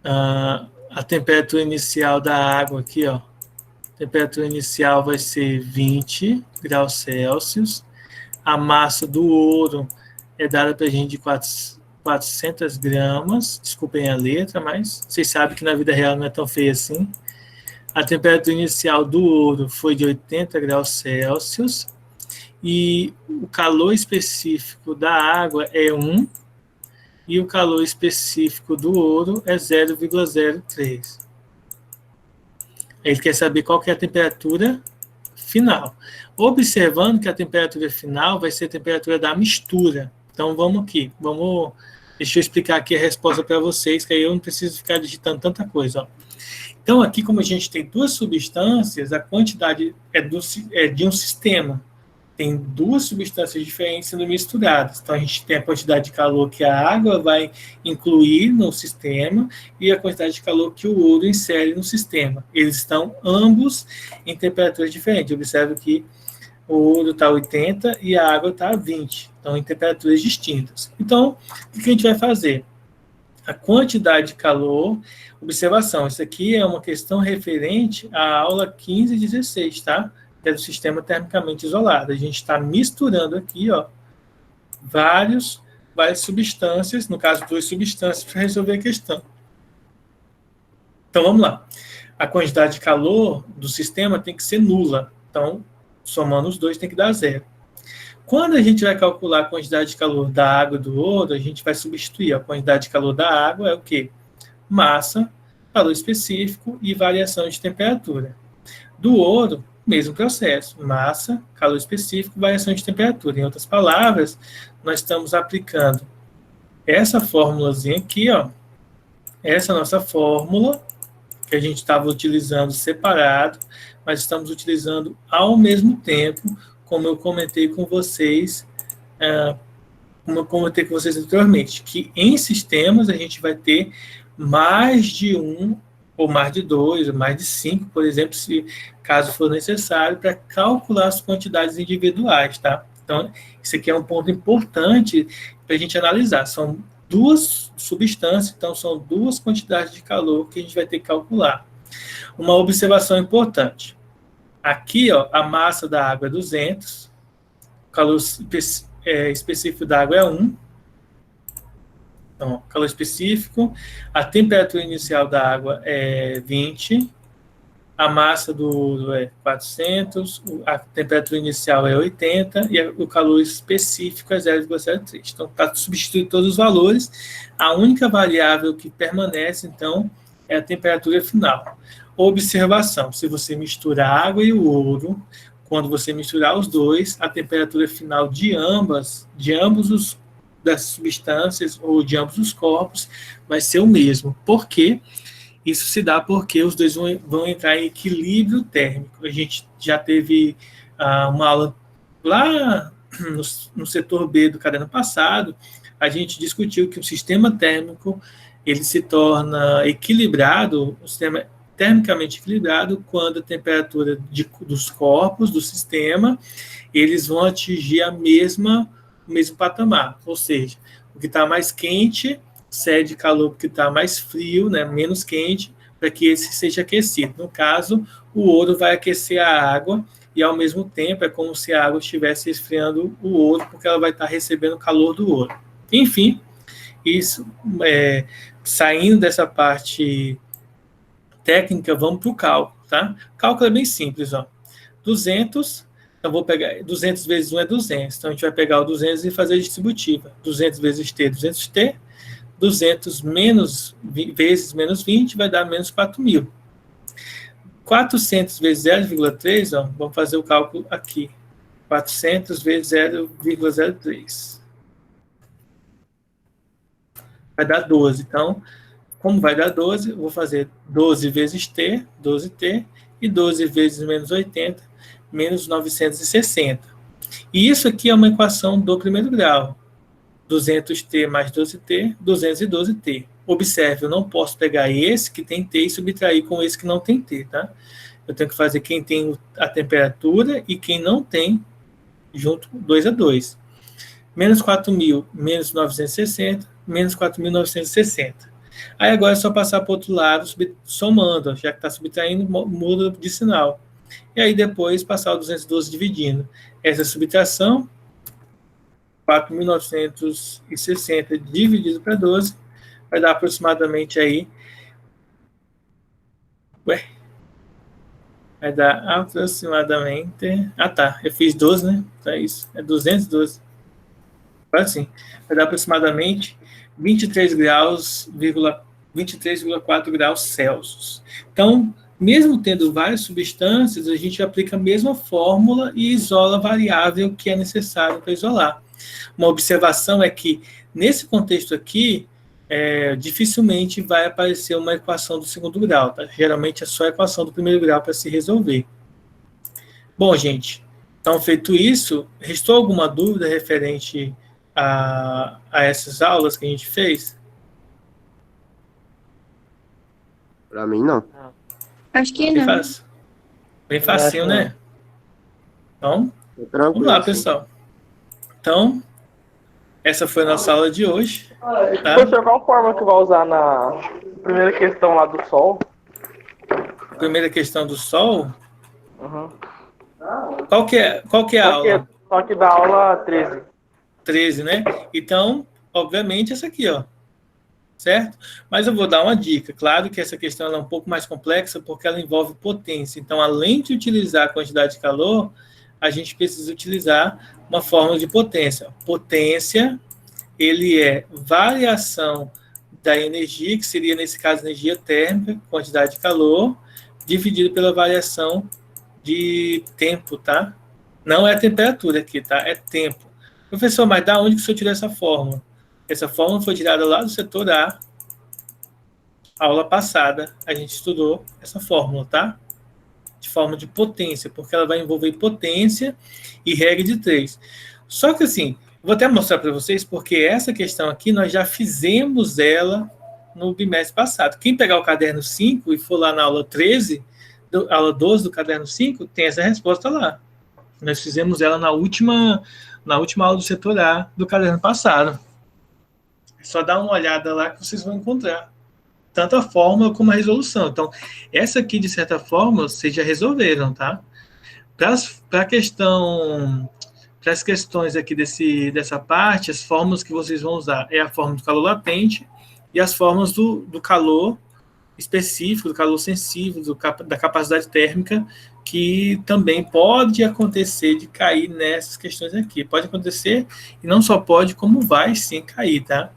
a temperatura inicial da água aqui, ó, a temperatura inicial vai ser 20 graus Celsius. A massa do ouro é dada para a gente de 400 gramas. Desculpem a letra, mas vocês sabem que na vida real não é tão feia assim. A temperatura inicial do ouro foi de 80 graus Celsius e o calor específico da água é 1 e o calor específico do ouro é 0,03. Ele quer saber qual que é a temperatura final. Observando que a temperatura final vai ser a temperatura da mistura. Então, vamos aqui. Deixa eu explicar aqui a resposta para vocês, que aí eu não preciso ficar digitando tanta coisa. Ó. Então, aqui, como a gente tem duas substâncias, a quantidade é de um sistema. Tem duas substâncias diferentes sendo misturadas. Então, a gente tem a quantidade de calor que a água vai incluir no sistema e a quantidade de calor que o ouro insere no sistema. Eles estão ambos em temperaturas diferentes. Observe que o ouro está a 80 e a água está a 20. Então, em temperaturas distintas. Então, o que a gente vai fazer? A quantidade de calor... Observação, isso aqui é uma questão referente à aula 15 e 16, tá? Que é do sistema termicamente isolado. A gente está misturando aqui, ó, várias substâncias, no caso, duas substâncias, para resolver a questão. Então, vamos lá. A quantidade de calor do sistema tem que ser nula. Então, somando os dois, tem que dar 0. Quando a gente vai calcular a quantidade de calor da água e do ouro, a gente vai substituir. A quantidade de calor da água é o quê? Massa, calor específico e variação de temperatura. Do ouro, mesmo processo, massa, calor específico, variação de temperatura. Em outras palavras, nós estamos aplicando essa fórmulazinha aqui, ó, essa nossa fórmula, que a gente estava utilizando separado, mas estamos utilizando ao mesmo tempo, como eu comentei com vocês, anteriormente, que em sistemas a gente vai ter mais de um, ou mais de 2, ou mais de 5, por exemplo, se caso for necessário, para calcular as quantidades individuais, tá? Então, isso aqui é um ponto importante para a gente analisar. São duas substâncias, então são duas quantidades de calor que a gente vai ter que calcular. Uma observação importante. Aqui, ó, a massa da água é 200, o calor específico da água é 1, então, calor específico, a temperatura inicial da água é 20, a massa do ouro é 400, a temperatura inicial é 80 e o calor específico é 0,03. Então, está substituindo todos os valores. A única variável que permanece, então, é a temperatura final. Observação, se você mistura a água e o ouro, quando você misturar os dois, a temperatura final de ambos das substâncias ou de ambos os corpos vai ser o mesmo. Por quê? Isso se dá porque os dois vão entrar em equilíbrio térmico. A gente já teve uma aula lá no setor B do caderno passado, a gente discutiu que o sistema térmico ele se torna equilibrado, o sistema termicamente equilibrado quando a temperatura dos corpos do sistema eles vão atingir o mesmo patamar, ou seja, o que está mais quente cede calor porque está mais frio, né, menos quente, para que esse seja aquecido. No caso, o ouro vai aquecer a água e, ao mesmo tempo, é como se a água estivesse esfriando o ouro, porque ela vai estar recebendo o calor do ouro. Enfim, isso, saindo dessa parte técnica, vamos para o cálculo, tá? O cálculo é bem simples, ó. 200... Então, vou pegar 200 vezes 1 é 200. Então, a gente vai pegar o 200 e fazer a distributiva. 200 vezes T, 200T. 200 vezes menos 20 vai dar menos 4.000. 400 vezes 0,3, ó, vamos fazer o cálculo aqui. 400 vezes 0,03. Vai dar 12. Então, como vai dar 12, eu vou fazer 12 vezes T, 12T, e 12 vezes menos 80, menos 960. E isso aqui é uma equação do primeiro grau. 200T mais 12T, 212T. Observe, eu não posso pegar esse que tem T e subtrair com esse que não tem T, tá? Eu tenho que fazer quem tem a temperatura e quem não tem, junto 2 a 2. Menos 4.000, menos 960, menos 4.960. Aí agora é só passar para o outro lado, somando, já que está subtraindo, muda de sinal. E aí depois passar o 212 dividindo. Essa subtração, 4.960 dividido para 12, vai dar aproximadamente aí... Vai dar aproximadamente... Ah, tá. Eu fiz 12, né? Então é isso. É 212. Agora sim. Vai dar aproximadamente 23 graus, 23,4 graus Celsius. Então, mesmo tendo várias substâncias, a gente aplica a mesma fórmula e isola a variável que é necessário para isolar. Uma observação é que, nesse contexto aqui, dificilmente vai aparecer uma equação do segundo grau. Tá? Geralmente é só a equação do primeiro grau para se resolver. Bom, gente, então feito isso, restou alguma dúvida referente a essas aulas que a gente fez? Pra mim, não. Acho que Bem não. fácil. Bem facinho, né? Então, Tranquilo, vamos lá, assim. pessoal. Então, essa foi a nossa aula de hoje. Tá? Professor, qual forma que vai usar na primeira questão lá do Sol? Primeira questão do Sol. Uhum. Qual que é a aula? Só que da aula 13. 13, né? Então, obviamente, essa aqui, ó. Certo? Mas eu vou dar uma dica. Claro que essa questão é um pouco mais complexa porque ela envolve potência. Então, além de utilizar a quantidade de calor, a gente precisa utilizar uma fórmula de potência. Potência, ele é variação da energia, que seria, nesse caso, energia térmica, quantidade de calor, dividido pela variação de tempo, tá? Não é temperatura aqui, tá? É tempo. Professor, mas da onde que o senhor tirou essa fórmula? Essa fórmula foi tirada lá do setor A. Aula passada, a gente estudou essa fórmula, tá? De forma de potência, porque ela vai envolver potência e regra de 3. Só que assim, vou até mostrar para vocês, porque essa questão aqui nós já fizemos ela no bimestre passado. Quem pegar o caderno 5 e for lá na aula 13, aula 12 do caderno 5, tem essa resposta lá. Nós fizemos ela na última aula do setor A do caderno passado. É só dar uma olhada lá que vocês vão encontrar tanto a fórmula como a resolução. Então, essa aqui, de certa forma, vocês já resolveram, tá? Para as questões aqui dessa parte, as fórmulas que vocês vão usar é a fórmula do calor latente e as fórmulas do calor específico, do calor sensível, da capacidade térmica, que também pode acontecer de cair nessas questões aqui. Pode acontecer, e não só pode, como vai sim cair, tá?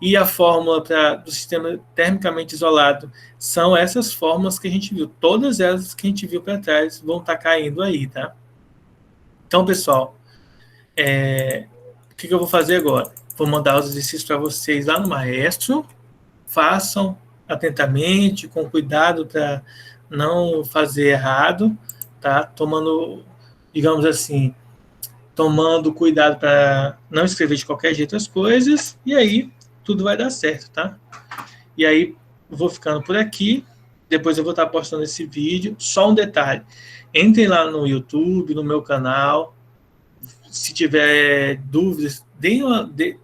E a fórmula do sistema termicamente isolado são essas fórmulas que a gente viu. Todas elas que a gente viu para trás vão estar caindo aí, tá? Então, pessoal, o que eu vou fazer agora? Vou mandar os exercícios para vocês lá no Maestro. Façam atentamente, com cuidado para não fazer errado, tá? Digamos assim, tomando cuidado para não escrever de qualquer jeito as coisas, e aí tudo vai dar certo, tá? E aí, eu vou ficando por aqui, depois eu vou estar postando esse vídeo. Só um detalhe, entrem lá no YouTube, no meu canal, se tiver dúvidas,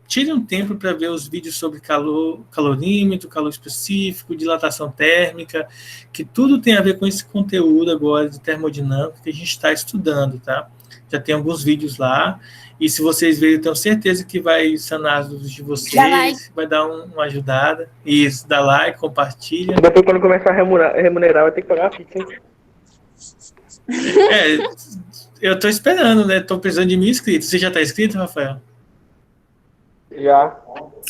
tirem um tempo para ver os vídeos sobre calorímetro, calor específico, dilatação térmica, que tudo tem a ver com esse conteúdo agora de termodinâmica que a gente está estudando, tá? Já tem alguns vídeos lá, e se vocês verem, eu tenho certeza que vai sanar as dúvidas de vocês, vai dar uma ajudada. Isso, dá like, compartilha. Depois, quando começar a remunerar, vai ter que pagar a pizza, hein? Eu tô esperando, né? Tô precisando de 1.000 inscritos. Você já tá inscrito, Rafael? Já.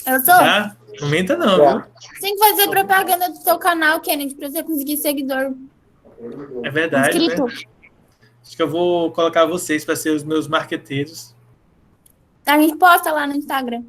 Eu tô. Já? Não minta não, Já. viu? Você tem que fazer propaganda do seu canal, Kennedy, pra você conseguir seguidor. É verdade, Inscrito. né? Acho que eu vou colocar vocês para ser os meus marqueteiros. A gente posta lá no Instagram.